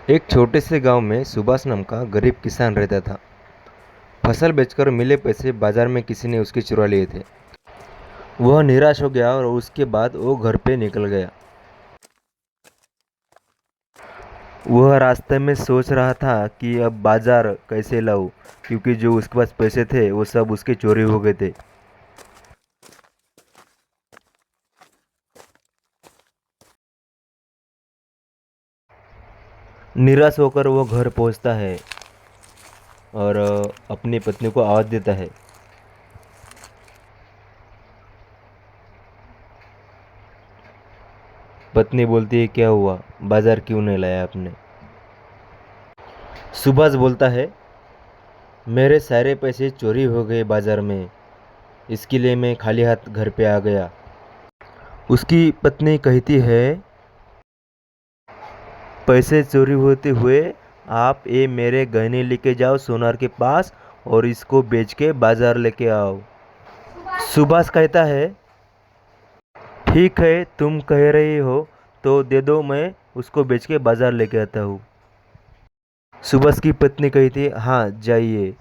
एक छोटे से गांव में सुभाष नाम का गरीब किसान रहता था। फसल बेचकर मिले पैसे बाजार में किसी ने उसके चुरा लिए थे। वह निराश हो गया और उसके बाद वो घर पे निकल गया। वह रास्ते में सोच रहा था कि अब बाजार कैसे लाऊं, क्योंकि जो उसके पास पैसे थे वो सब उसके चोरी हो गए थे। निराश होकर वो घर पहुंचता है और अपनी पत्नी को आवाज़ देता है। पत्नी बोलती है, क्या हुआ, बाजार क्यों नहीं लाया आपने? सुभाष बोलता है, मेरे सारे पैसे चोरी हो गए बाजार में, इसके लिए मैं खाली हाथ घर पे आ गया। उसकी पत्नी कहती है, पैसे चोरी होते हुए आप ये मेरे गहने लेके जाओ सोनार के पास और इसको बेच के बाजार लेके आओ। सुभाष कहता है, ठीक है, तुम कह रही हो तो दे दो, मैं उसको बेच के बाजार लेके आता हूँ। सुभाष की पत्नी कहती है, हाँ जाइए,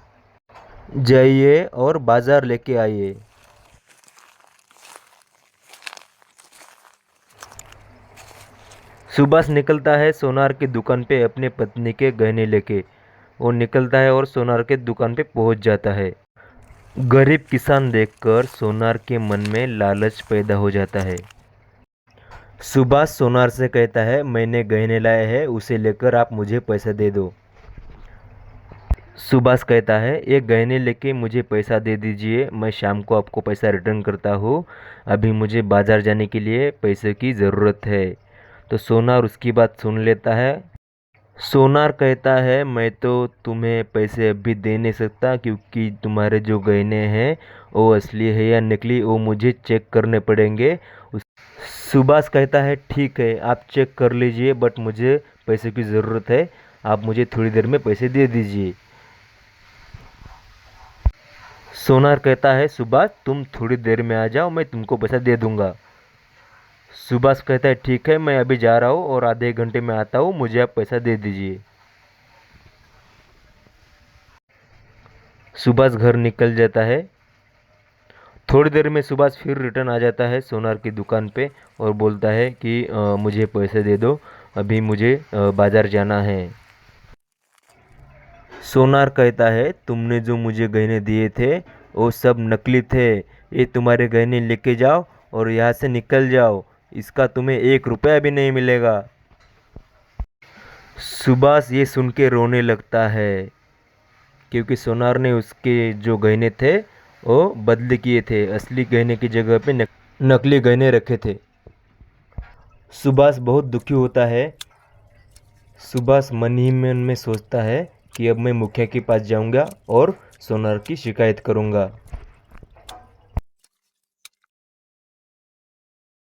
जाइए और बाजार लेके आइए। सुभाष निकलता है सोनार की दुकान पे अपने पत्नी के गहने लेके। वो निकलता है और सोनार के दुकान पे पहुंच जाता है। गरीब किसान देखकर सोनार के मन में लालच पैदा हो जाता है। सुभाष सोनार से कहता है, मैंने गहने लाए हैं, उसे लेकर आप मुझे पैसा दे दो। सुभाष कहता है, ये गहने लेके मुझे पैसा दे दीजिए, मैं शाम को आपको पैसा रिटर्न करता हूँ। अभी मुझे बाजार जाने के लिए पैसे की ज़रूरत है। तो सोनार उसकी बात सुन लेता है। सोनार कहता है, मैं तो तुम्हें पैसे अभी दे नहीं सकता, क्योंकि तुम्हारे जो गहने हैं वो असली है या नकली वो मुझे चेक करने पड़ेंगे। सुभाष कहता है, ठीक है, आप चेक कर लीजिए, बट मुझे पैसे की ज़रूरत है, आप मुझे थोड़ी देर में पैसे दे दीजिए। सोनार कहता है, सुभाष तुम थोड़ी देर में आ जाओ, मैं तुमको पैसा दे दूंगा। सुभाष कहता है, ठीक है, मैं अभी जा रहा हूँ और आधे घंटे में आता हूँ, मुझे आप पैसा दे दीजिए। सुभाष घर निकल जाता है। थोड़ी देर में सुभाष फिर रिटर्न आ जाता है सोनार की दुकान पे और बोलता है कि मुझे पैसे दे दो, अभी मुझे बाज़ार जाना है। सोनार कहता है, तुमने जो मुझे गहने दिए थे वो सब नकली थे, ये तुम्हारे गहने लेके जाओ और यहाँ से निकल जाओ, इसका तुम्हें 1 रुपया भी नहीं मिलेगा। सुभाष ये सुन के रोने लगता है, क्योंकि सोनार ने उसके जो गहने थे वो बदले किए थे, असली गहने की जगह पे नकली गहने रखे थे। सुभाष बहुत दुखी होता है। सुभाष मन ही मन में सोचता है कि अब मैं मुखिया के पास जाऊंगा और सोनार की शिकायत करूंगा।